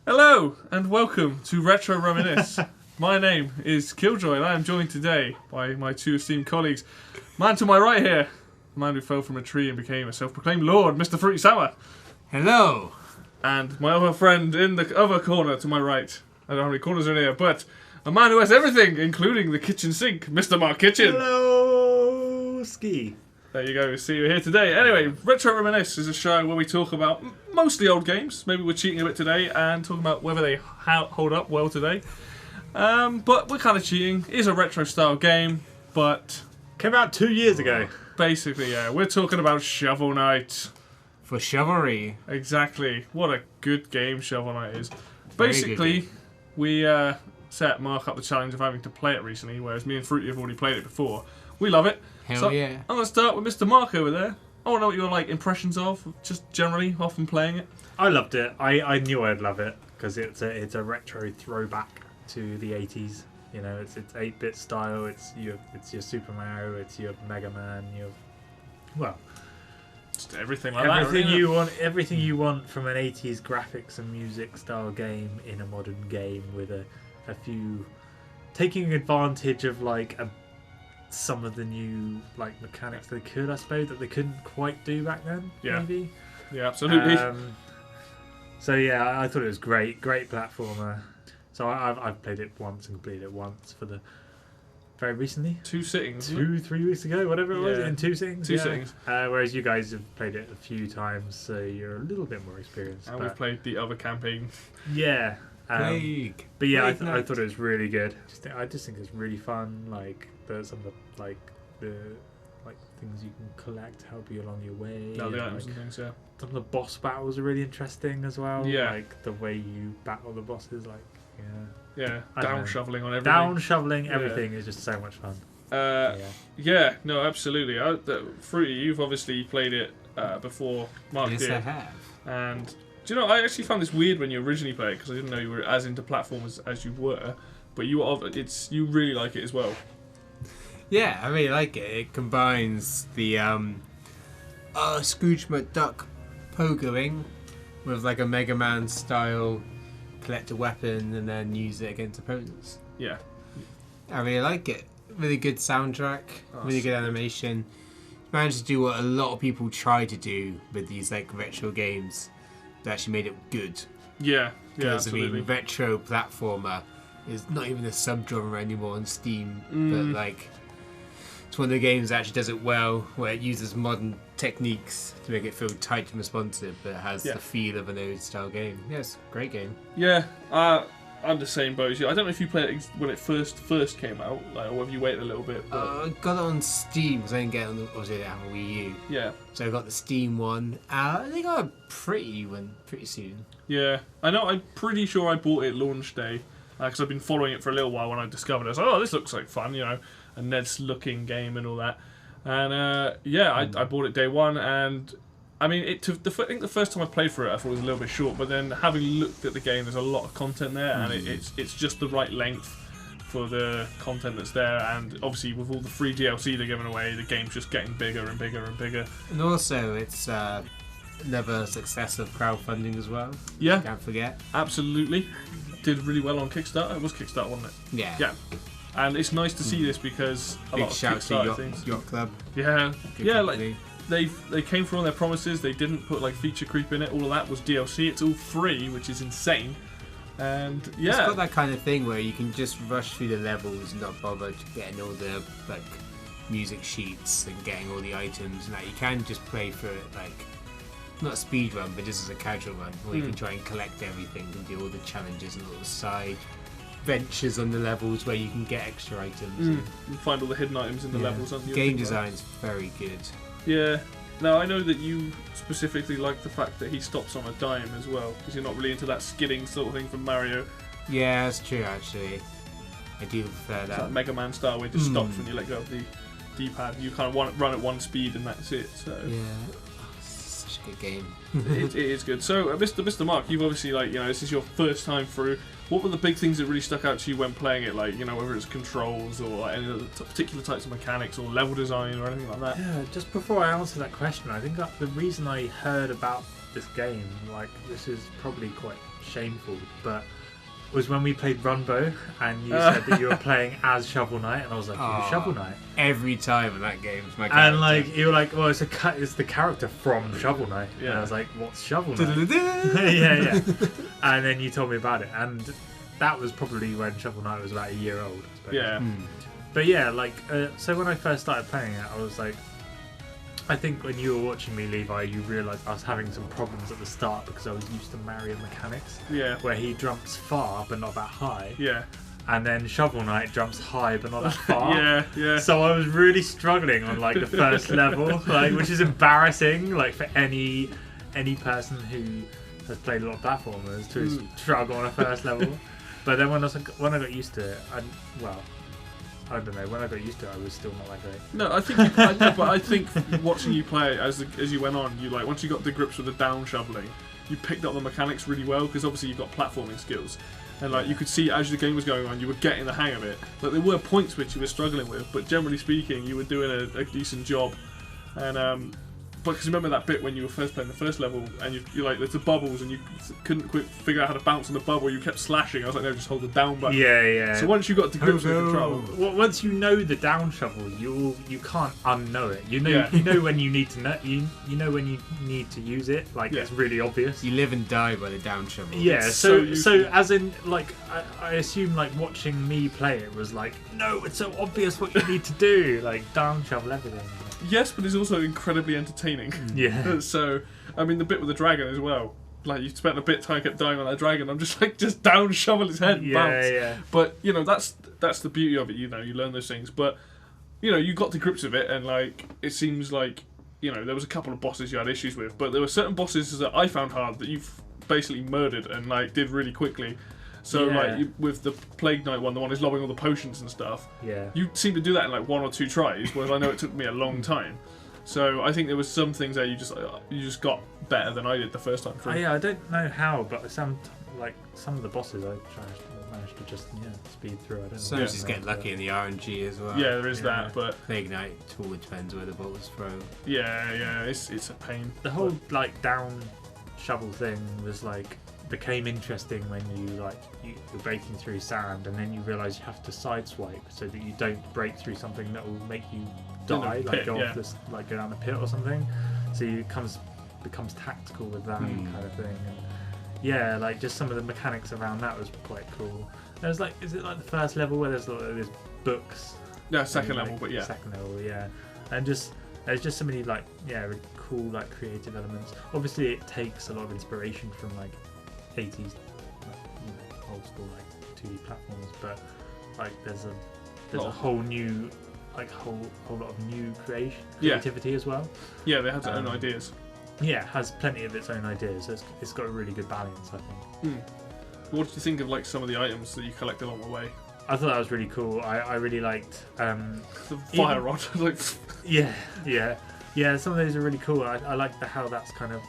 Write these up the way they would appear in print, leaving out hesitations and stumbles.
Hello and welcome to Retro Reminisce. My name is Killjoy and I am joined today by my two esteemed colleagues. Man to my right here, the man who fell from a tree and became a self-proclaimed lord, Mr. Phraktrue. Hello. And my other friend in the other corner to my right. I don't know how many corners are in here, but a man who has everything, including the kitchen sink, Mr. Mark Kitchen. Hello, Ski. There you go, see you here today. Anyway, Retro Reminisce is a show where we talk about mostly old games. Maybe we're cheating a bit today and talking about whether they hold up well today. But we're kind of cheating. It is a retro style game, but Came out 2 years ago. basically, yeah, we're talking about Shovel Knight. For chivalry. Exactly. What a good game Shovel Knight is. Very Basically, good we set Mark up the challenge of having to play it recently, whereas me and Fruity have already played it before. We love it. Hell So, yeah. I'm going to start with Mr. Mark over there. I want to know what your impressions of, just generally, often playing it. I loved it. I knew I'd love it because it's a retro throwback to the 80s. You know, it's 8-bit style. It's your Super Mario. It's your Mega Man. Just everything like that. Everything really. you want. Everything you want from an 80s graphics and music style game in a modern game with a few taking advantage of some of the new mechanics they could, I suppose, that they couldn't quite do back then. Yeah. Maybe. Yeah, absolutely. So yeah, I thought it was great platformer. So I've played it once and completed it once for the very recently, 2 sittings. 2-3 weeks ago, whatever it was, Yeah. in 2 sittings. Two sittings. Whereas you guys have played it a few times, so you're a little bit more experienced. And but we've played the other campaign. yeah. Plague. But yeah, I Plague thought it was really good. I just think it's really fun. Some of the things you can collect help you along your way. No, the and, items and things, yeah. some of the boss battles are really interesting as well. Yeah. Like the way you battle the bosses, Yeah, I don't down know. shoveling on everything. down shoveling everything is just so much fun. Yeah, no, absolutely. Fruity, you've obviously played it before Mark Yes, did. I have. And do you know, I actually found this weird when you originally played it because I didn't know you were as into platformers as you were. But you really like it as well. Yeah, I really like it. It combines the Scrooge McDuck pogoing with a Mega Man style collect a weapon and then use it against opponents. Yeah. I really like it. Really good soundtrack, really good animation. Managed to do what a lot of people try to do with these retro games. They actually made it good. Yeah, Because absolutely. retro platformer is not even a subgenre anymore on Steam, but it's one of the games that actually does it well, where it uses modern techniques to make it feel tight and responsive, but it has the feel of an old style game. Yes, great game. Yeah, I'm the same boat as you. I don't know if you played it when it first came out, or whether you waited a little bit. But I got it on Steam because I didn't get it on obviously I didn't have a Wii U. yeah. So I got the Steam one. I think I got it pretty soon. Yeah, I know. I'm pretty sure I bought it launch day because I've been following it for a little while. When I discovered it, I was like, "Oh, this looks like fun," a Ned's looking game and all that. And I bought it day one, and I mean, I think the first time I played for it, I thought it was a little bit short. But then having looked at the game, there's a lot of content there, and it's just the right length for the content that's there. And obviously, with all the free DLC they're giving away, the game's just getting bigger and bigger and bigger. And also, it's another success of crowdfunding as well. Yeah, Can't forget. absolutely. Did really well on Kickstarter. It was Kickstarter, wasn't it? Yeah. Yeah. And it's nice to see this because a Big lot of shout to Kickstarter things. Yacht Club. Yeah, Good yeah, company. they came through on their promises. They didn't put feature creep in it. All of that was DLC. It's all free, which is insane. And It's yeah, got that kind of thing where you can just rush through the levels and not bother getting all the music sheets and getting all the items. And you can just play for it not a speed run, but just as a casual run, where you can try and collect everything and do all the challenges and little side ventures on the levels where you can get extra items. you find all the hidden items in the levels. Aren't you? Game design's very good. Yeah. Now I know that you specifically like the fact that he stops on a dime as well, because you're not really into that skidding sort of thing from Mario. Yeah, that's true actually. I do prefer It's that. that Mega Man style where it just stops when you let go of the D-pad. You kind of run at one speed and that's it. So Yeah. Oh, such a good game. It is good. So, Mr. Mark, you've obviously this is your first time through. What were the big things that really stuck out to you when playing it? Like, whether it's controls or any of the particular types of mechanics or level design or anything like that. Yeah, just before I answer that question, I think the reason I heard about this game, this is probably quite shameful, but was when we played Runbow and you said that you were playing as Shovel Knight, and I was like, you're Shovel Knight. Every time in that game, it's my character. And you were like, well, it's the character from Shovel Knight. Yeah. And I was like, what's Shovel Knight? yeah. And then you told me about it, and that was probably when Shovel Knight was about a year old. I suppose. Yeah. But yeah, so when I first started playing it, I was like, I think when you were watching me, Levi, you realised I was having some problems at the start because I was used to Mario mechanics. Yeah. Where he jumps far but not that high. Yeah. And then Shovel Knight jumps high but not that far. yeah. So I was really struggling on the first level, which is embarrassing, for any person who has played a lot of platformers to struggle on a first level. But then when I got used to it, I don't know. When I got used to it, I was still not that great. No, I think watching you play as you went on, you once you got to grips with the down shoveling, you picked up the mechanics really well because obviously you've got platforming skills, and you could see as the game was going on, you were getting the hang of it. But there were points which you were struggling with, but generally speaking, you were doing a decent job. And because remember that bit when you were first playing the first level, and you're there's the bubbles, and you couldn't quite figure out how to bounce on the bubble. You kept slashing. I was like, no, just hold the down button. Yeah. So once you got to grips with control, once you know the down shovel, you can't unknow it. You know when you need to know. You know when you need to use it. It's really obvious. You live and die by the down shovel. Yeah. So as in I assume watching me play it was no, it's so obvious what you need to do. Down shovel everything. yes, but it's also incredibly entertaining. Yeah. So, I mean, the bit with the dragon as well. You spent a bit of time kept dying on that dragon. I'm just down, shovel his head, and bounce. Yeah. But that's the beauty of it. You learn those things. But you got to grips with it, and it seems there was a couple of bosses you had issues with, but there were certain bosses that I found hard that you've basically murdered and did really quickly. So with the Plague Knight one, the one who's lobbing all the potions and stuff. Yeah. You seem to do that in 1 or 2 tries, whereas I know it took me a long time. So I think there was some things that you just got better than I did the first time through. I don't know how, but some of the bosses I managed to just speed through. I don't know. Sometimes you just get lucky in the RNG as well. Yeah, there is that, but Plague Knight totally depends where the bolts throw. Yeah, it's a pain. The whole down shovel thing was became interesting when you're breaking through sand, and then you realise you have to sideswipe so that you don't break through something that will make you die, go off this, go down a pit or something. So it becomes tactical with that kind of thing. And just some of the mechanics around that was quite cool. There's is it the first level where there's books? Yeah, second level, but yeah. Second level, yeah. And there's just so many really cool creative elements. Obviously, it takes a lot of inspiration from 80s old school 2D platforms, but there's a whole new whole lot of new creativity as well. Yeah, they have their own ideas. Yeah, it has plenty of its own ideas. So it's got a really good balance, I think. What did you think of some of the items that you collect along the way? I thought that was really cool. I really liked the fire rod. Yeah. Some of those are really cool. I like how that's kind of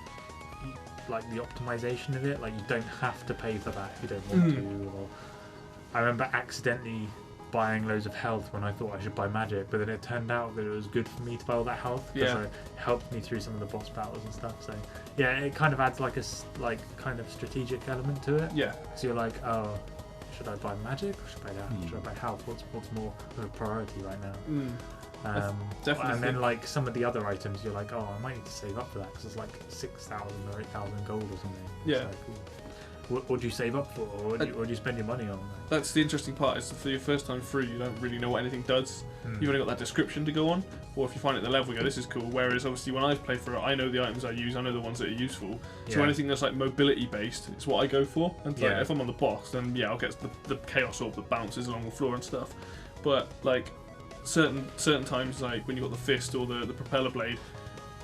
the optimization of it. You don't have to pay for that if you don't want to. Or I remember accidentally buying loads of health when I thought I should buy magic, but then it turned out that it was good for me to buy all that health because it helped me through some of the boss battles and stuff. So yeah, it kind of adds a kind of strategic element to it. Yeah. So you're oh, should I buy magic or should I buy that? Should I buy health? What's more of a priority right now? Definitely. And then some of the other items, you're oh, I might need to save up for that because it's 6,000 or 8,000 gold or something. Yeah. What do you save up for, or what do you spend your money on? That's the interesting part. Is for your first time through, you don't really know what anything does. You've only got that description to go on, or if you find it at the level, you go, "This is cool." Whereas obviously, when I've played for it, I know the items I use. I know the ones that are useful. So anything that's mobility based, it's what I go for. And if I'm on the boss, then I'll get the chaos orb that bounces along the floor and stuff. But certain times, when you got the fist or the propeller blade,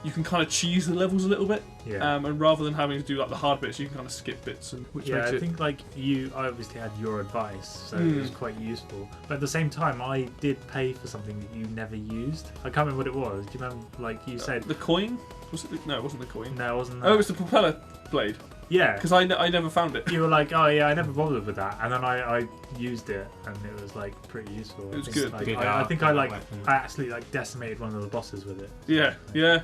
you can kind of cheese the levels a little bit. Yeah. And rather than having to do like the hard bits, you can kind of skip bits, and which Yeah, makes I it. think like I obviously had your advice, so it was quite useful. But at the same time, I did pay for something that you never used. I can't remember what it was. Do you remember? Like you said, The coin? Was it? No, it wasn't the coin. no, it wasn't that. Oh, it was the propeller blade. Yeah. Because I never found it. You were like, oh yeah, I never bothered with that, and then I used it, and it was like pretty useful. It was I think, good. Like, Good I art think for I that like weapon. I actually like decimated one of the bosses with it. Yeah, yeah.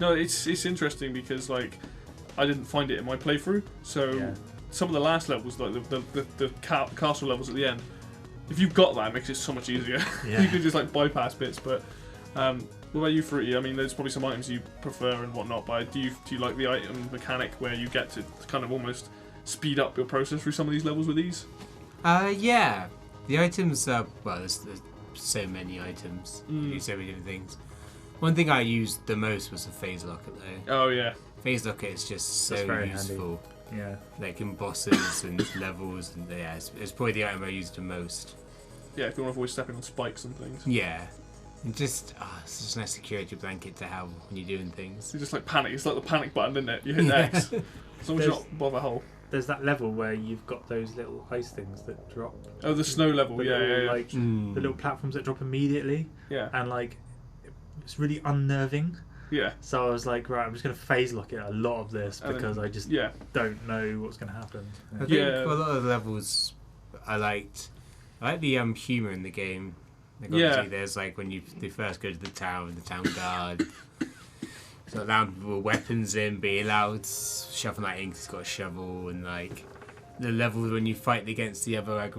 No, it's interesting because like I didn't find it in my playthrough, so Yeah. some of the last levels, like the castle levels at the end, if you've got that, it makes it so much easier. Yeah. You can just like bypass bits. But what about you, Fruity? I mean, there's probably some items you prefer and whatnot, but do you like the item mechanic where you get to kind of almost speed up your process through some of these levels with these? Yeah. The items, well, there's so many items. You do so many different things. One thing I used the most was the phase locket, though. Oh yeah. Phase locket is just That's so very useful. Yeah. Like in bosses and levels, and yeah, it's probably the item I used the most. Yeah, if you want to avoid stepping on spikes and things. Yeah. And just, it's just a nice security blanket to have when you're doing things. You just like panic. It's like the panic button, isn't it? You hit X. As long as you're not above a hole. There's that level where you've got those little ice things that drop. Oh, the snow level. The Yeah, little, yeah, yeah. Like the little platforms that drop immediately, Yeah, and like it's really unnerving. yeah. So I was like, right, I'm just gonna phase lock it a lot of this And then- because I just Yeah. don't know what's gonna happen. I think Yeah. for a lot of the levels, I like the humour in the game. Like Yeah. obviously there's like when they first go to the town guard. So allowing people with weapons in, be allowed Shovel Knight Inc.'s got a shovel, and like the levels when you fight against the other like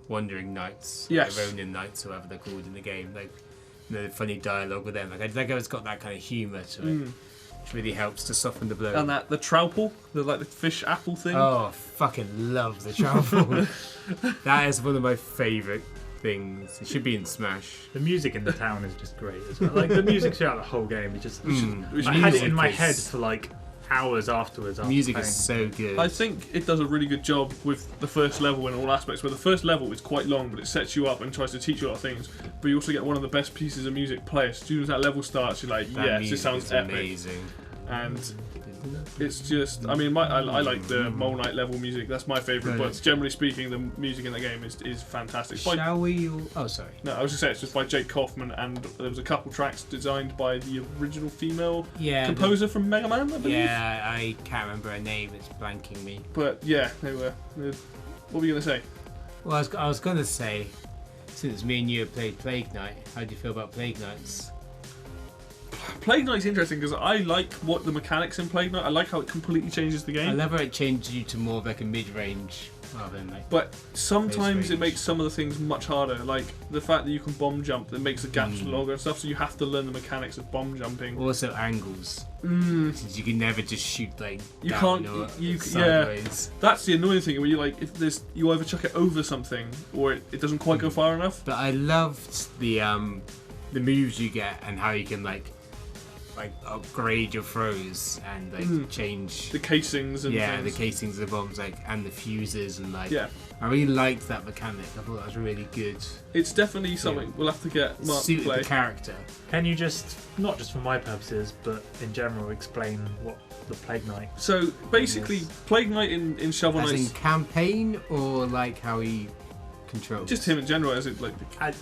wandering knights, Yes. Ronin knights, or whatever they're called in the game. Like the funny dialogue with them. Like I think it's got that kind of humour to it, which really helps to soften the blow. And the trowel, the fish apple thing. Oh, I fucking love the travel. That is one of my favourite things. It should be in Smash. The music in the town is just great as well. Like the music throughout the whole game, it just Which I had it in music my is- head for like hours afterwards. After Music playing. is so good. I think it does a really good job with the first level in all aspects. Where the first level is quite long, but it sets you up and tries to teach you a lot of things. But you also get one of the best pieces of music play. As soon as that level starts, you're like, That yes, music this sounds is epic. amazing. And it's just, I mean, I like the Mole Knight level music. That's my favourite. But Right. generally speaking, the music in the game is fantastic. By, Shall we? Oh, sorry. no, I was just saying it's just by Jake Kaufman, and there was a couple tracks designed by the original female Yeah. composer from Mega Man, I believe. Yeah, I can't remember her name. It's blanking me. But yeah, they were. What were you gonna say? Well, I was gonna say, since me and you have played Plague Knight, how do you feel about Plague Knights? Plague Knight's interesting because I like what the mechanics in Plague Knight. I like how it completely changes the I game. love how it changes you to more of like a mid-range rather than like. But sometimes it range. makes some of the things much harder. Like the fact that you can bomb jump, that makes the gaps longer and stuff. So you have to learn the mechanics of bomb jumping. Also angles, since you can never just shoot like You down can't- or you- sideways. That's the annoying thing where you like if there's you either chuck it over something or it doesn't quite go far enough. But I loved the moves you get and how you can like upgrade your throws and like change The casings and the things. casings of the bombs and the fuses and like Yeah. I really liked that mechanic. I thought that was really good. It's definitely something we'll have to get Mark to Suited play. the character. Can you just, not just for my purposes, but in general, explain what the Plague Knight? So basically, Yes. Plague Knight in Shovel As in Knight's campaign or like how he controls. just him in general, as it like.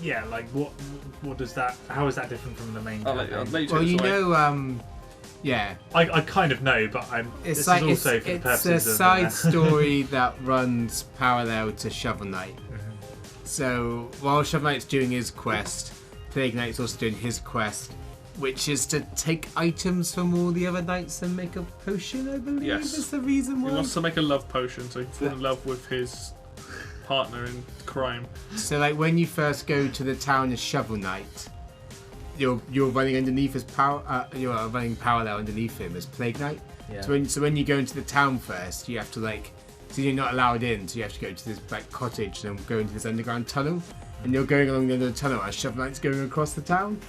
Yeah, like what does that? How is that different from the main? I'll campaign? let you take Well, this you away. know, yeah. I kind of know, but It's this like is also it's, for the it's purposes a of side story that runs parallel to Shovel Knight. So while Shovel Knight's doing his quest, Plague Knight's also doing his quest, which is to take items from all the other knights and make a potion. I believe Yes. is the reason He why. wants to make a love potion, so he can fall in love with his partner in crime. So like when you first go to the town of Shovel Knight, you're running underneath his you're running parallel underneath him as Plague Knight. Yeah. So when you go into the town first, you have to like, so you're not allowed in, so you have to go to this like cottage and then go into this underground tunnel, and you're going along the end of the tunnel as Shovel Knight's going across the town,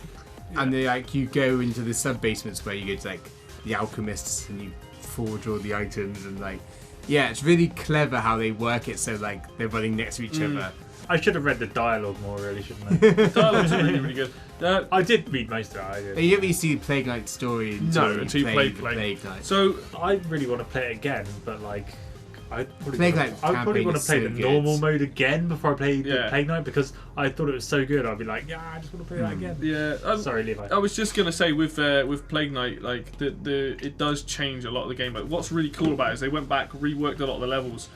and then like you go into the sub basements where you go to like the alchemists and you forge all the items and like, yeah, it's really clever how they work it so like they're running next to each other. I should have read the dialogue more, really, shouldn't I? The dialogue's really, really good. I did read most of it. I But did. you don't really see the Plague Knight story until you play Plague Knight. So I really want to play it again, but like, I'd Plague Knight probably want to play the campaign is so normal good. mode again before I play the Yeah. Plague Knight, because I thought it was so good. I'd be like, yeah, I just want to play that again. yeah, Sorry, Levi. I was just gonna say with Plague Knight, like it does change a lot of the game. But what's really cool about it is they went back, reworked a lot of the levels.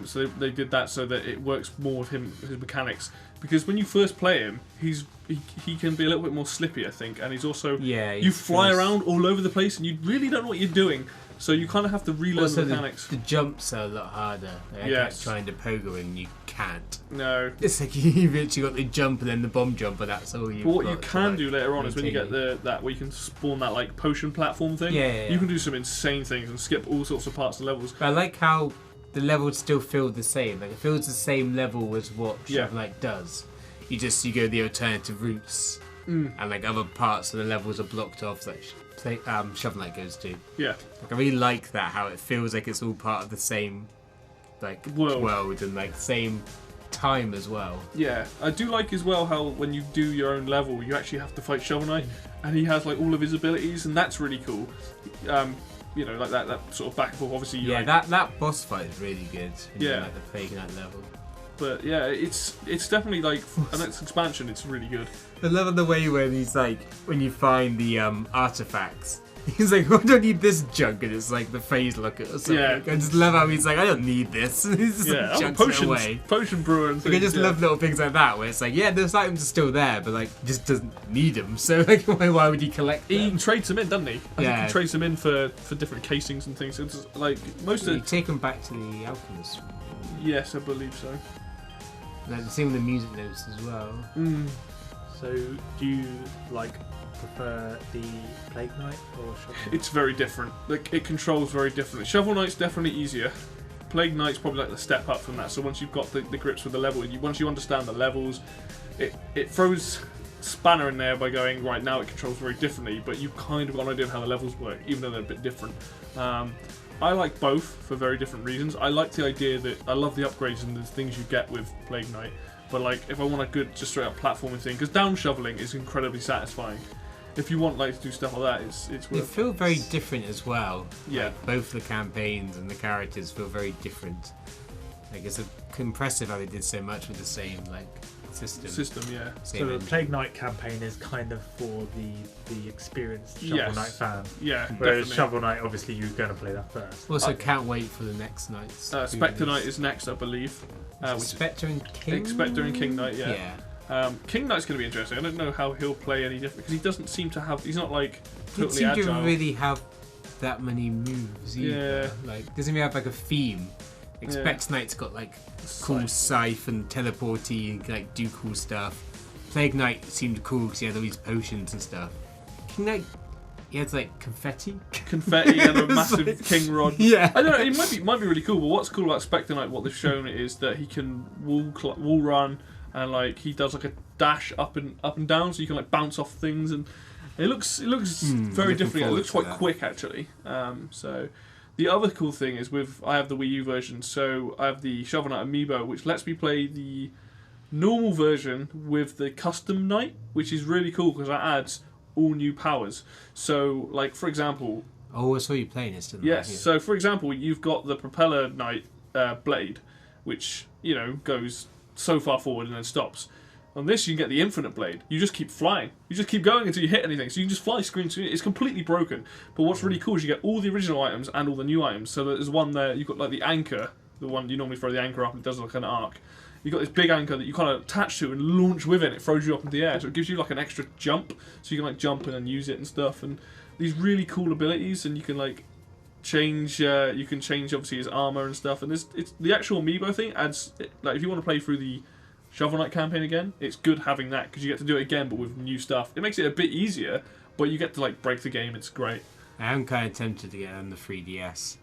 So they did that so that it works more with his mechanics. Because when you first play him, he can be a little bit more slippy, I think, and he's also you fly around all over the place and you really don't know what you're doing. So you kind of have to relearn Also, the mechanics. the jumps are a lot harder. Like, Yes. trying to pogo and you can't. No. It's like you've literally got the jump and then the bomb jump, and that's all you. But what you can do later on is when you get that where you can spawn that like potion platform thing. Yeah. You can do some insane things and skip all sorts of parts of levels. But I like how the levels still feel the same. Like it feels the same level as what Shovel Knight does. You go the alternative routes, and like other parts of the levels are blocked off. Like Shovel Knight goes to. Yeah. Like I really like that, how it feels like it's all part of the same like world and like same time as well. Yeah, I do like as well how when you do your own level, you actually have to fight Shovel Knight, and he has like all of his abilities, and that's really cool. You know, like that sort of back and forth. Obviously, Yeah, like, that boss fight is really good. Like the Plague Knight level. But yeah, it's definitely like an expansion. It's really good. I love the way when he's like, when you find the artifacts, he's like, I don't need this junk, and it's like the phase locker or something. Yeah. I just love how he's like, I don't need this. He's just Yeah, like, chucks it away. potion brewer and Like, things. I just love little things like that, where it's like, yeah, those items are still there, but like, he just doesn't need them. So like, why would he collect them? He trades them in, doesn't he? I think Yeah. he trades them in for different casings and things. It's like most You of. take them back to the alchemist. Yes, I believe so. Like the same with the music notes as well. So, do you like prefer the Plague Knight or Shovel Knight? It's very different. Like it controls very differently. Shovel Knight's definitely easier. Plague Knight's probably like the step up from that. So once you've got the grips with the level, once you understand the levels, it throws spanner in there by going right now. It controls very differently, but you've kind of got an idea of how the levels work, even though they're a bit different. I like both for very different reasons. I like the idea that I love the upgrades and the things you get with Plague Knight. But like, if I want a good, just straight up platforming thing, because down shoveling is incredibly satisfying. If you want like to do stuff like that, it's They worth. feel very different as well. Yeah. Like, both the campaigns and the characters feel very different. Like it's impressive how they did so much with the same like system. Yeah. Same So the engine. Plague Knight campaign is kind of for the experienced Shovel Yes. Knight fan. Yeah, Whereas definitely. Shovel Knight, obviously, you're going to play that first. Also, can't wait for the next nights. Spectre Knight is next, I believe. Which Spectre and King. Spectre and King Knight, yeah. Yeah. King Knight's going to be interesting. I don't know how he'll play any different because he doesn't seem to have. He's not like He totally doesn't seem agile. to really have that many moves either. Like, doesn't even have like a theme. Like, Yeah. Spectre Knight's got like cool scythe and teleporty and like do cool stuff. Plague Knight seemed cool because he had all these potions and stuff. King Knight, he has like confetti. Confetti and a It's massive like- king rod. Yeah. I don't know. It might be really cool. But what's cool about Spectre Knight, what they've shown is that he can wall run and like he does like a dash up and down, so you can like bounce off things and it looks very looking different. It forward looks to quite that. quick actually. So. The other cool thing is I have the Wii U version, so I have the Shovel Knight Amiibo, which lets me play the normal version with the custom Knight, which is really cool because that adds all new powers. So, like for example, Oh, I saw you playing this, didn't yes. I? Yeah. So, for example, you've got the Propeller Knight blade, which goes so far forward and then stops. On this, you can get the Infinite Blade. You just keep flying. You just keep going until you hit anything. So you can just fly screen to screen. It's completely broken. But what's really cool is you get all the original items and all the new items. So there's one there, you've got like the anchor, the one you normally throw the anchor up and it does like an arc. You've got this big anchor that you kind of attach to and launch with it. It throws you up into the air. So it gives you like an extra jump. So you can like jump in and use it and stuff. And these really cool abilities. And you can like change obviously his armor and stuff. And it's the actual amiibo thing adds, like if you want to play through the Shovel Knight campaign again, it's good having that because you get to do it again but with new stuff. It makes it a bit easier, but you get to like break the game. It's great. I am kind of tempted to get on the 3DS.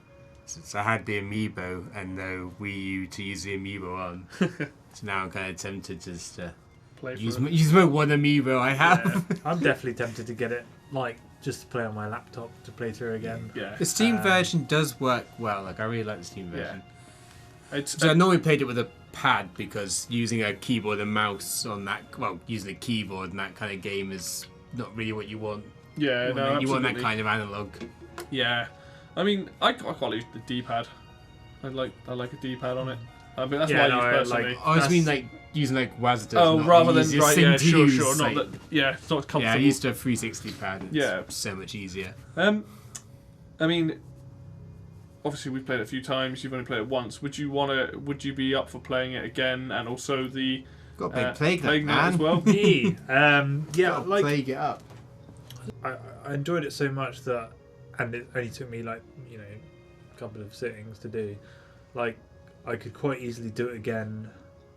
Since I had the Amiibo and the Wii U to use the Amiibo on. So now I'm kind of tempted just to Play for use it. my one Amiibo I have. Yeah. I'm definitely tempted to get it, like, just to play on my laptop to play through again. Yeah. The Steam version does work well. Like I really like the Steam Yeah. version. It's So I normally played it with a pad because using a keyboard and mouse on that, using a keyboard in that kind of game is not really what you want. Yeah, You want that kind of analog. Yeah, I mean, I quite use the D-pad. I like a D-pad on it. I mean, that's Yeah, what I use no, personally. I just mean like using like WASD. Oh, rather than easiest right, thing yeah, to sure, use, sure, like- not that, yeah, it's not comfortable. Yeah, I used to have 360 pad. It's Yeah. so much easier. I mean, obviously we've played it a few times. You've only played it once. Would you be up for playing it again? And also the Got to play Plague man. Knight as well. Yeah, Gotta like plague it up. I enjoyed it so much that, and it only took me like a couple of sittings to do. Like I could quite easily do it again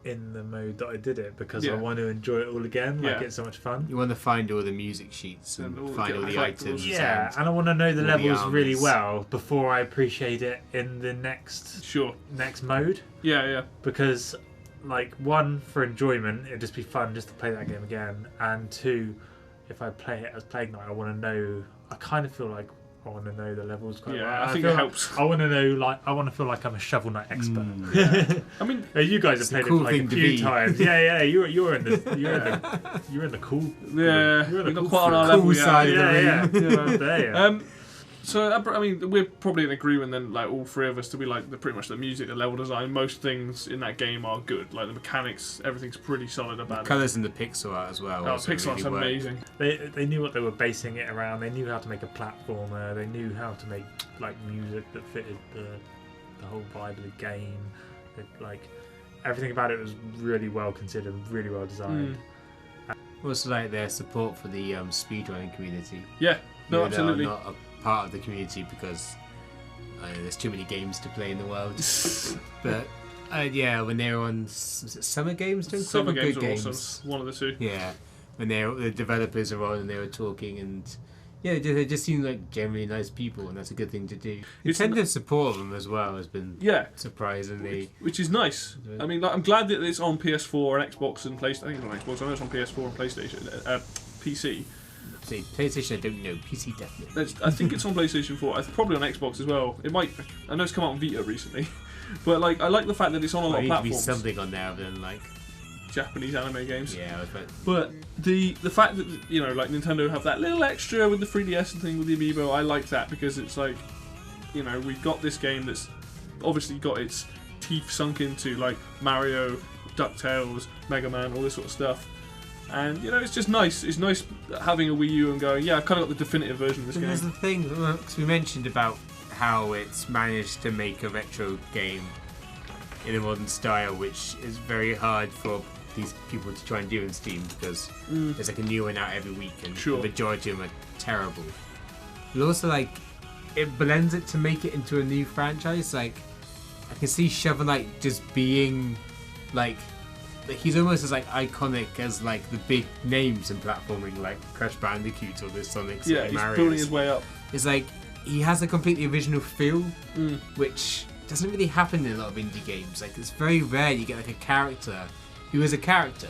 in the mode that I did it because I Yeah. want to enjoy it all again. Like Yeah. it's so much fun. You want to find all the music sheets and And all find the all the collectibles. items. Yeah, and and I want to know the all the levels really armors. well before I appreciate it in the next Sure. mode. Yeah. Because, like, one, for enjoyment, it'd just be fun just to play that game again, and two, if I play it as Plague Knight, I want to know. I kind of feel like I want to know the levels quite Yeah, well. I think feel it like helps. I want to know, like, I want to feel like I'm a Shovel Knight expert. I mean, You guys have It's a played cool it like thing a to few be. times. Yeah. You're in the you're in the cool. yeah, You're in we're the not cool quite on our cool level side yet. of the Yeah. There you are. So I mean, we're probably in agreement then, like all three of us, to be like pretty much the music, the level design, most things in that game are good. Like the mechanics, everything's pretty solid about it. Colours and the pixel art as well. Oh, also Pixar's really work. amazing. They knew what they were basing it around. They knew how to make a platformer. They knew how to make like music that fitted the whole vibe of the game. Like everything about it was really well considered, really well designed. Also, like their support for the speedrunning community. Yeah, no, Even though absolutely. I'm not a part of the community because there's too many games to play in the world. But yeah, when they were on was it Summer Games, doing Summer Good games are games. awesome. One of the two. Yeah, when the developers are on and they were talking and. Yeah, they just seem like generally nice people, and that's a good thing to do. It's Nintendo's support of them as well has been Yeah, surprisingly. which is nice. I mean, like, I'm glad that it's on PS4 and Xbox and PlayStation. I think it's on Xbox. I know it's on PS4 and PlayStation, PC. See, PlayStation, I don't know. PC definitely. I think it's on PlayStation 4. It's probably on Xbox as well. It might. I know it's come out on Vita recently, but like I like the fact that it's on a lot There of needs to be platforms. something on there other than like. Japanese anime games. Yeah, I was about. But the fact that like Nintendo have that little extra with the 3DS and thing with the amiibo, I like that because it's like, we've got this game that's obviously got its teeth sunk into like Mario, DuckTales, Mega Man, all this sort of stuff. And it's just nice. It's nice having a Wii U and going, yeah, I've kind of got the definitive version of this There's game. the thing, because we mentioned about how it's managed to make a retro game in a modern style, which is very hard for these people to try and do in Steam because there's like a new one out every week and Sure. the majority of them are terrible. But also like it blends it to make it into a new franchise. Like I can see Shovel Knight just being like he's almost as like iconic as like the big names in platforming like Crash Bandicoot or the Sonic's Yeah, and he's Mario's. building his way up. It's like he has a completely original feel, which doesn't really happen in a lot of indie games. Like it's very rare you get like a character who is a character.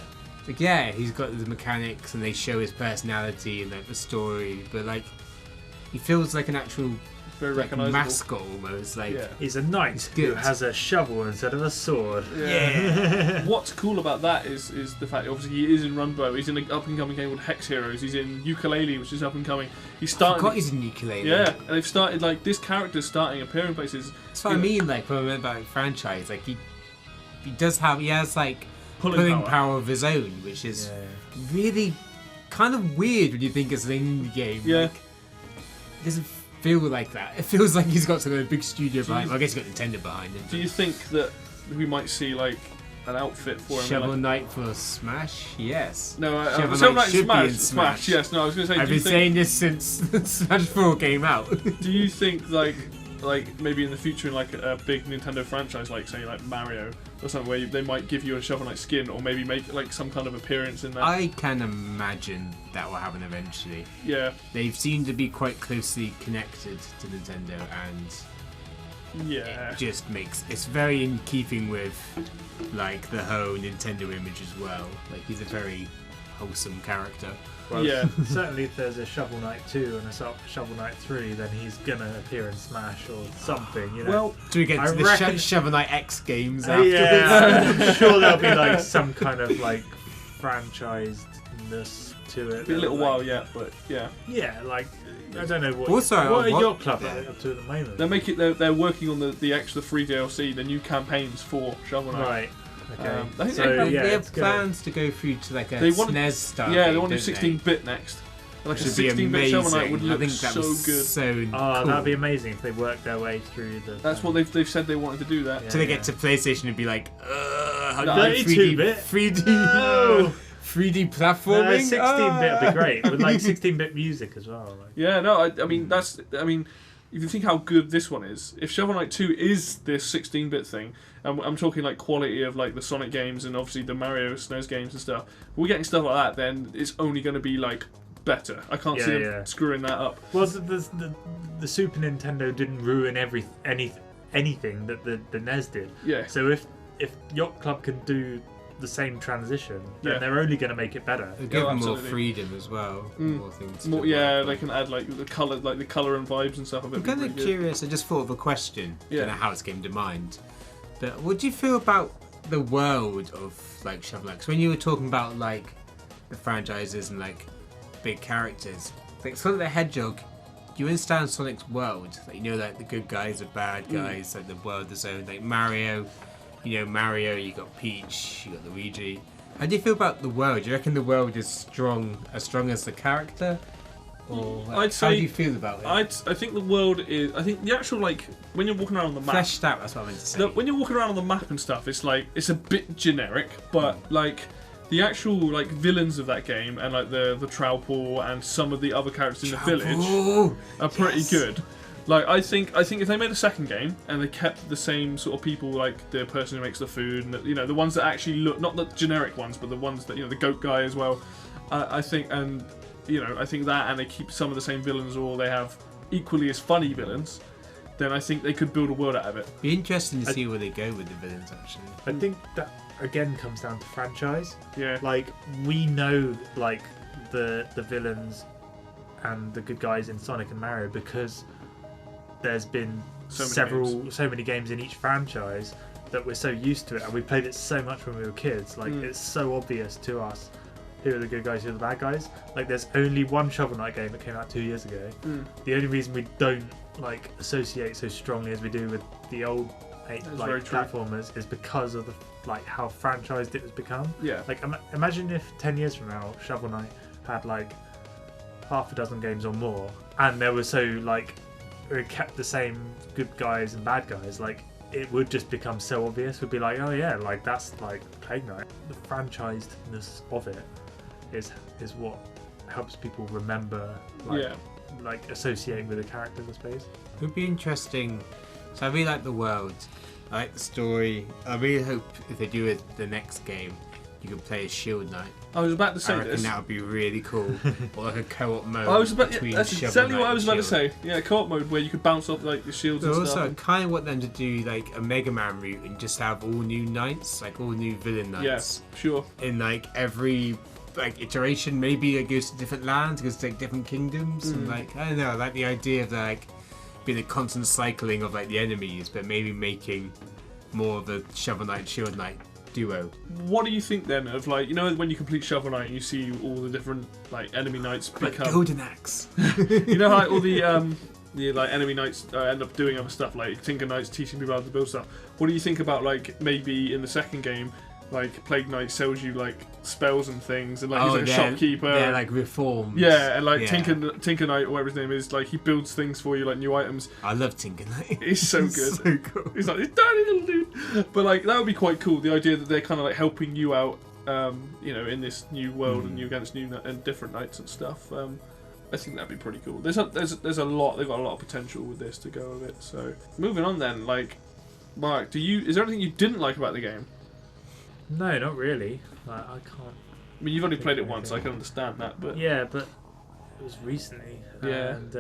Like yeah, he's got the mechanics and they show his personality and like the story, but like he feels like an actual Very like recognisable. mascot almost. Like Yeah. He's a knight who good. has a shovel instead of a sword. yeah. What's cool about that is the fact that obviously he is in Runbow. He's in an up and coming game called Hex Heroes. He's in Ukulele, which is up and coming. He's I starting. forgot he's in Ukulele. Yeah, and they've started like this character's starting appearing places. That's what I mean. Like when I remember about franchise, like he has like Pulling power. power of his own, which is really kind of weird when you think it's an indie game. Yeah. Like, it doesn't feel like that. It feels like he's got some kind of big studio behind him. Well, I guess he's got Nintendo behind him. Do you think that we might see like an outfit for him? Shovel like... Knight for Smash? Yes. No, Shovel Shovel Knight Knight should be Smash. in Smash. Smash. Yes. No, I was going to say. I've do you been think, saying this since Smash 4 came out. Do you think like maybe in the future in like a big Nintendo franchise, like say like Mario or something, where they might give you a Shovel Knight skin, or maybe make like some kind of appearance in that? I can imagine that will happen eventually. Yeah. They seem to be quite closely connected to Nintendo, and Yeah. it just makes it's very in keeping with like the whole Nintendo image as well. Like he's a very wholesome character. Well, Yeah. certainly if there's a Shovel Knight 2 and a Shovel Knight 3, then he's gonna appear in Smash or something, you know. Well, Do we get I to the reckon- Shovel Knight X games afterwards? yeah, I'm sure there'll be like some kind of like franchisedness to it. be a little like, while yet, but yeah. Yeah, like I don't know what. Also, what are what- your club yeah. up to at the moment? They're working on the extra free DLC, the new campaigns for Shovel Knight. Right. Okay. I think so they- They yeah, have it's gonna- plans to go through to like a They want- SNES style. Yeah, they game, want to do don't 16-bit next. Like a Should be 16-bit Shovel Knight would amazing. look I think that so was good. so Oh, cool. that'd be amazing if they worked their way through the. That's what they've said they wanted to do that. Yeah. So they get to PlayStation and be like, how No, do you 32-bit? 3D, No. 3D platforming? 16-bit would be great with like 16-bit music as well. Like. Yeah, no, I mean if you think how good this one is, if Shovel Knight 2 is this 16-bit thing, and I'm talking like quality of like the Sonic games and obviously the Mario SNES games and stuff, we're getting stuff like that, then it's only going to be like better. I can't see them screwing that up. Well, the Super Nintendo didn't ruin anything that the NES did. Yeah. So if Yacht Club can do the same transition, then Yeah. they're only going to make it better. They give them more absolutely. freedom as well. More things. More, to yeah, work they on. can add like the color and vibes and stuff. I'm kind of curious. I just thought of a question. I don't know how it's came to mind. But what do you feel about the world of like Shovel Knight? 'Cause when you were talking about like the franchises and like big characters, like Sonic the Hedgehog, do you understand Sonic's world? Like, you know, like the good guys, the bad guys, like the world, the zone. Like Mario, you got Peach, you got Luigi. How do you feel about the world? Do you reckon the world is as strong as the character? Or like, I'd say, how do you feel about it? I think the world is. I think the actual like when you're walking around on the map. Fleshed out. That's what I meant to say. When you're walking around on the map and stuff, it's like it's a bit generic, but like the actual like villains of that game and like the Trowpaw and some of the other characters in the village are pretty good. Like I think if they made a second game and they kept the same sort of people, like the person who makes the food and the ones that actually look, not the generic ones, but the ones that the goat guy as well. I think that, and they keep some of the same villains, or they have equally as funny villains. Then I think they could build a world out of it. Be interesting to see where they go with the villains. Actually, I think that again comes down to franchise. Yeah. Like we know like the villains and the good guys in Sonic and Mario because there's been so many games in each franchise that we're so used to it, and we played it so much when we were kids. Like it's so obvious to us who are the good guys, who are the bad guys. Like there's only one Shovel Knight game that came out 2 years ago. The only reason we don't like associate so strongly as we do with the old platformers is because of the like how franchised it has become. Yeah. Like imagine if 10 years from now Shovel Knight had like half a dozen games or more, and there was so like it kept the same good guys and bad guys. Like it would just become so obvious. We'd be like, oh yeah, like that's like Plague Knight. The franchisedness of it is what helps people remember like associating with the characters, I suppose. it would be interesting. So I really like the world. I like the story. I really hope if they do it the next game, you can play as Shield Knight. I was about to say I reckon this. that would be really cool. Or like a co-op mode. I was about. between That's Shovel exactly Knight what I was and about to Shield. say. Yeah, co-op mode where you could bounce off like the shields But and also, I stuff. kind of want them to do like a Mega Man route and just have all new knights, like all new villain knights. Yeah, sure. In like every like iteration, maybe it goes to different lands, goes to like different kingdoms, and like I don't know, I like the idea of like being a constant cycling of like the enemies, but maybe making more of a Shovel Knight Shield Knight duo. What do you think then of like when you complete Shovel Knight and you see all the different like enemy knights Like become Golden Axe. you know how all the like enemy knights end up doing other stuff like Tinker Knights teaching people how to build stuff. What do you think about like maybe in the second game like Plague Knight sells you like spells and things and like he's like a shopkeeper. They're like reformed. Yeah, and like Tinker Knight or whatever his name is, like he builds things for you like new items. I love Tinker Knight. He's so good. So cool. He's like this tiny little dude. But like that would be quite cool. The idea that they're kind of like helping you out, in this new world and you against new and different knights and stuff. I think that'd be pretty cool. There's a lot. They've got a lot of potential with this to go with it. So moving on then, like Mark, is there anything you didn't like about the game? No, not really. Like, I can't. I mean, you've only played it once. I can understand that, but Yeah, but it was recently. Yeah. And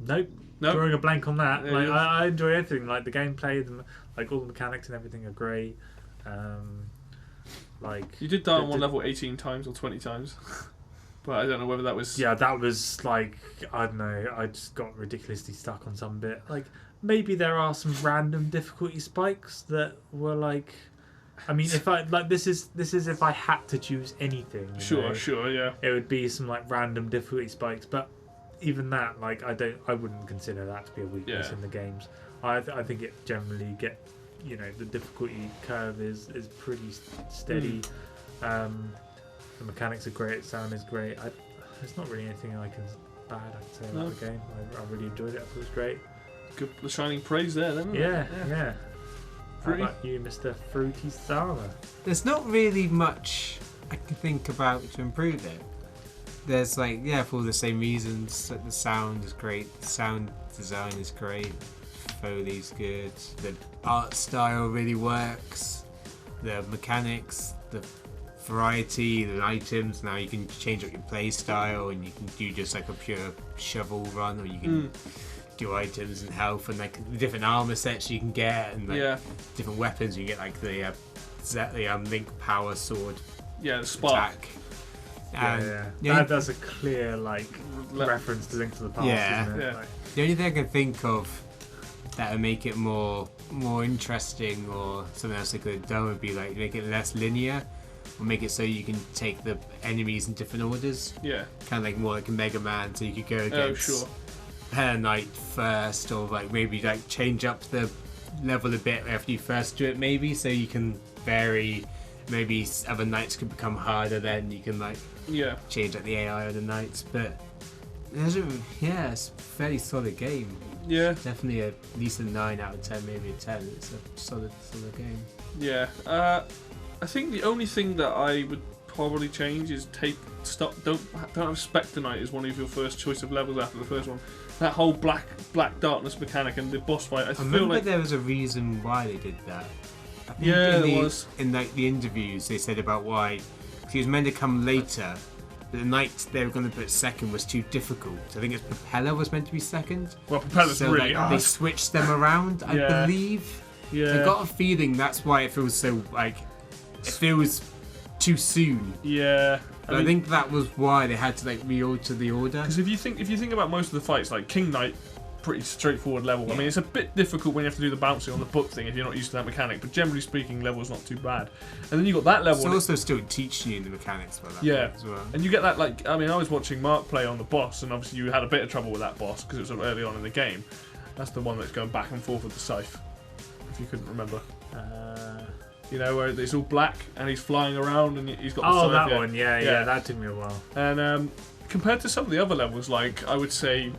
nope. Nope. Drawing a blank on that. Yeah, Like yeah. I enjoy everything. Like the gameplay, like all the mechanics and everything are great. Like you did die on one level 18 times or 20 times. But I don't know whether that was... Yeah, that was like, I don't know, I just got ridiculously stuck on some bit. Like, maybe there are some random difficulty spikes that were like... I mean, if I like this is if I had to choose anything. Sure, yeah. It would be some like random difficulty spikes, but even that, like, I wouldn't consider that to be a weakness in the games. I think it generally the difficulty curve is pretty steady. The mechanics are great. Sound is great. There's not really anything bad I can say about the game. I really enjoyed it. I thought it was great. Good, the shining praise there, then. Yeah. Fruity? How about you, Mr. Fruity Sama? There's not really much I can think about to improve it. There's like, for all the same reasons. Like the sound is great, the sound design is great, Foley's good, the art style really works, the mechanics, the variety, the items. Now you can change up your play style and you can do just like a pure shovel run, or you can do items and health and like the different armor sets you can get and like different weapons. You get like the Link power sword the spark attack. That's a clear reference to Link to the Past, isn't it? The only thing I can think of that would make it more interesting, or something else they could have done, would be like make it less linear, or make it so you can take the enemies in different orders. Yeah. Kind of like more like a Mega Man, so you could go against Hair Knight first, or like maybe like change up the level a bit after you first do it, maybe, so you can vary. Maybe other knights could become harder, then you can like change like the AI of the knights. But it's a fairly solid game. Yeah, definitely at least a 9 out of 10, maybe a 10. It's a solid game. Yeah, I think the only thing that I would probably change is don't have Spectre Knight as one of your first choice of levels after the first one. That whole black darkness mechanic and the boss fight. I feel like there was a reason why they did that. I think there was. In like the interviews, they said about why he was meant to come later, but the knight they were going to put second was too difficult. So I think it's Propeller was meant to be second. Well, Propeller's really hard. They switched them around, I believe. Yeah. I got a feeling that's why it feels so it feels too soon. Yeah. I think that was why they had to reorder the order. Because if you think about most of the fights, like King Knight, pretty straightforward level. Yeah. I mean, it's a bit difficult when you have to do the bouncing on the book thing if you're not used to that mechanic, but generally speaking, level's not too bad. And then you got that level. It's also still teaching you the mechanics by that point as well. And you get that, I was watching Mark play on the boss, and obviously you had a bit of trouble with that boss because it was early on in the game. That's the one that's going back and forth with the scythe, if you couldn't remember. Where it's all black and he's flying around and he's got the scythe. That one, yeah, that took me a while. And compared to some of the other levels, I would say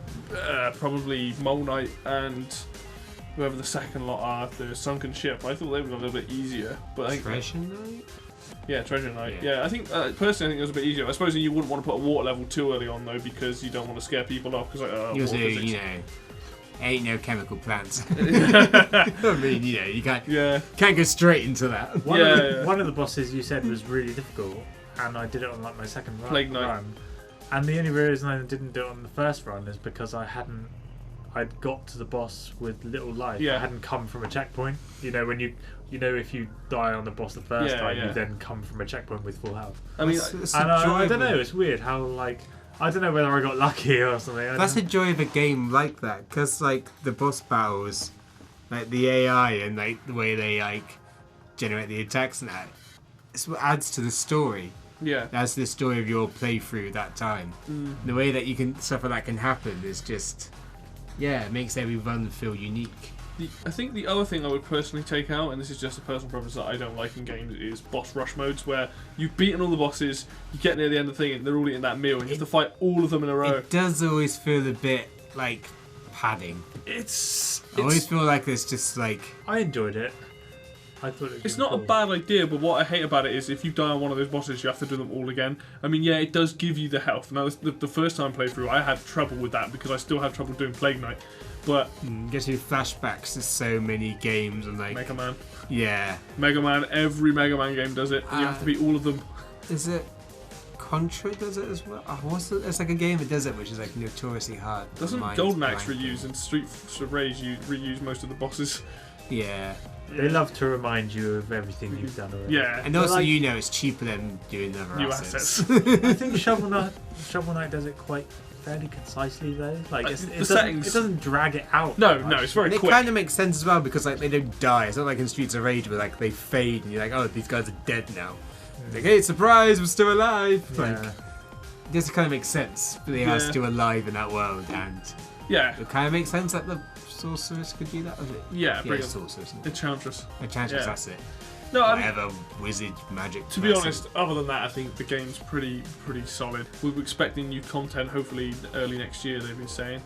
probably Mole Knight and whoever the second lot are, the Sunken Ship, I thought they were a little bit easier. But I think Treasure Knight? Yeah, Treasure Knight. Yeah, I think personally, I think it was a bit easier. I suppose you wouldn't want to put a water level too early on though, because you don't want to scare people off. Because ain't no chemical plants. I mean, you can't go straight into that. One of the bosses you said was really difficult, and I did it on my second run. Plague Knight. And the only reason I didn't do it on the first run is because I'd got to the boss with little life. Yeah. I hadn't come from a checkpoint. When if you die on the boss the first time, you then come from a checkpoint with full health. I mean, I don't know. It's weird how I don't know whether I got lucky or something. That's the joy of a game like that, because the boss battles, the AI and the way they generate the attacks and that, it's what adds to the story. Yeah, that's the story of your playthrough that time. The way that stuff like that can happen is just, it makes every run feel unique. I think the other thing I would personally take out, and this is just a personal preference that I don't like in games, is boss rush modes, where you've beaten all the bosses, you get near the end of the thing, and they're all eating that meal, and you have to fight all of them in a row. It does always feel a bit padding. I always feel like there's just I enjoyed it. I thought it's not a bad idea, but what I hate about it is if you die on one of those bosses, you have to do them all again. I mean, it does give you the health. Now, the first time playthrough, I had trouble with that because I still had trouble doing Plague Knight. But gets you flashbacks to so many games and Mega Man. Yeah. Mega Man, every Mega Man game does it. You have to beat all of them. Is it Contra does it as well? It's like a game that does it, which is notoriously hard. Doesn't Golden Axe reuse and Streets of Rage reuse most of the bosses? Yeah. They love to remind you of everything you've done already. Yeah. And also, like- it's cheaper than doing other New assets. I think Shovel Knight does it quite fairly concisely though. Like The settings. it doesn't drag it out. No, that no, much. it's very And it quick. kind of makes sense as well because like they don't die. It's not like in Streets of Rage where like they fade and you're like, oh, these guys are dead now. It's like, hey, surprise, we're still alive. Like, Yeah. it just kind of makes sense. But they are Yeah. still alive in that world, and Yeah. it kind of makes sense that the sorceress could do that. Was it? Yeah, Yeah, brilliant. sorceress. Enchantress. Enchantress, Yeah. that's it. No, I mean, Whatever wizard magic. to be person. honest, other than that, I think the game's pretty solid. We were expecting new content, hopefully early next year. They've been saying.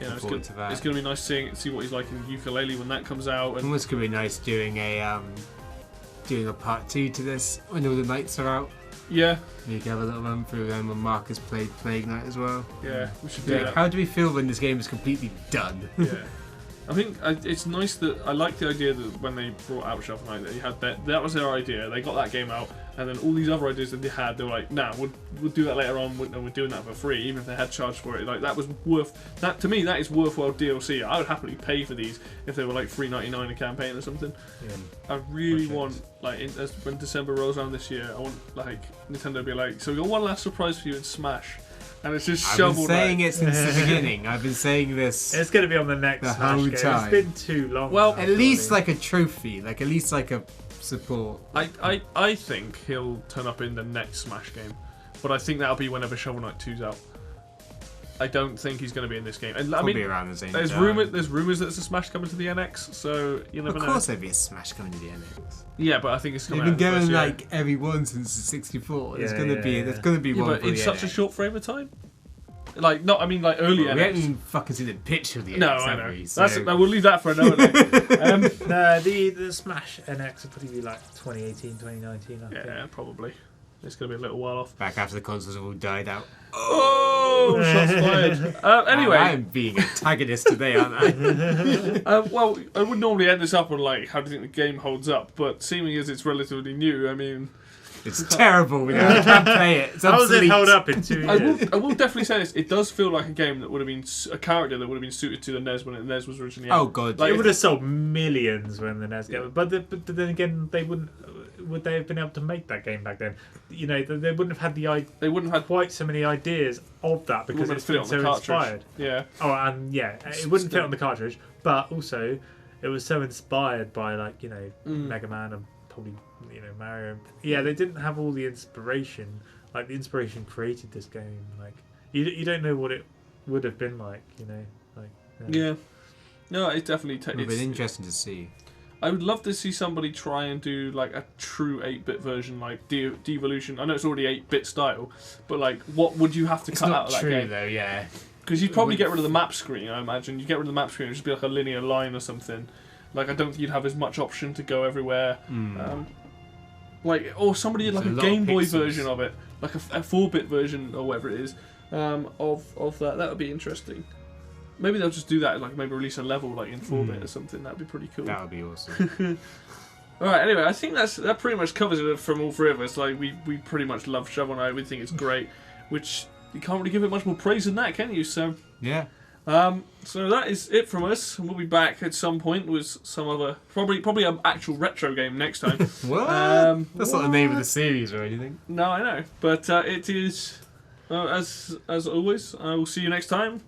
It's forward to that. going to be nice see what he's like in ukulele when that comes out. And Almost could be nice doing a part 2 to this when all the nights are out. yeah, You can have a little run through them when Marcus played Plague Knight as well. yeah, we should do Yeah, that. how do we feel when this game is completely done? Yeah. I think it's nice that I like the idea that when they brought out Shovel Knight that they had that was their idea. They got that game out, and then all these other ideas that they had, they were like, "Nah, we'll do that later on. And we're doing that for free, even if they had charged for it." Like that was that to me. That is worthwhile DLC. I would happily pay for these if they were like $3.99 a campaign or something. Yeah. I really Perfect. want when December rolls around this year, I want like Nintendo to be like, "So we got one last surprise for you in Smash," and it's just I've Shovel been saying Knight. it since the beginning. I've been saying this. It's going to be on the next The Smash whole game. time. It's been too long. Well, now, At least surely. like a trophy, like at least like a support. I think he'll turn up in the next Smash game, but I think that'll be whenever Shovel Knight 2's out. I don't think he's going to be in this game. And I Probably mean, around the same there's time. rumors that there's a Smash coming to the NX, so you never Of know. course, there'd be a Smash coming to the NX. Yeah, but I think it's They've coming been out going first year. like every one since the 64. There's Yeah, gonna yeah, be yeah. there's gonna be Yeah, one but for in the such a NX. short frame of time. Like, not, I mean, like early Well, we NX. haven't even fucking seen the picture of the NX, No, I have know. we? That's we'll leave that for another day. No, the Smash NX will probably be like 2018, 2019. I think. Yeah, probably. It's going to be a little while off. Back after the consoles have all died out. Oh, shots fired. Anyway, I'm being antagonist today, aren't I? well, I would normally end this up on like, how do you think the game holds up? But seeming as it's relatively new, I mean, It's terrible. I can't play it. It's How was it obsolete. held up in 2 years? I will definitely say this. It does feel like a game that would have been a character that would have been suited to the NES when the NES was originally out. Oh god. Like, It would have sold millions when the NES came, Yeah. but then again, they wouldn't. Would they have been able to make that game back then? You know, they wouldn't have had They wouldn't have had quite so many ideas of that because wouldn't it's have fit been on so the cartridge. inspired. Yeah. Oh, and yeah, it wouldn't fit on the cartridge, but also it was so inspired by like Mega Man and probably Mario. Yeah, they didn't have all the inspiration. Like the inspiration created this game. Like you don't know what it would have been like. Yeah. No, it's definitely. It would have been interesting to see. I would love to see somebody try and do like a true 8-bit version, like Devolution. I know it's already 8-bit style, but like, what would you have to It's cut not out of that true game? though. Yeah. Because you'd probably It get would- rid of the map screen. I imagine you'd get rid of the map screen. It'd just be like a linear line or something. Like I don't think you'd have as much option to go everywhere. Or somebody did like There's a a lot of Game Boy pixels. version of it, like a 4-bit version or whatever it is, of that. That would be interesting. Maybe they'll just do that, like maybe release a level like in 4-bit or something. That'd be pretty cool. That would be awesome. All right. Anyway, I think that pretty much covers it from all three of us. Like we pretty much love Shovel Knight. We think it's great, which you can't really give it much more praise than that, can you? So. Yeah. So that is it from us, and we'll be back at some point with some other, probably an actual retro game next time. What? That's not the name of the series or anything. No, I know, but it is as always. I will see you next time.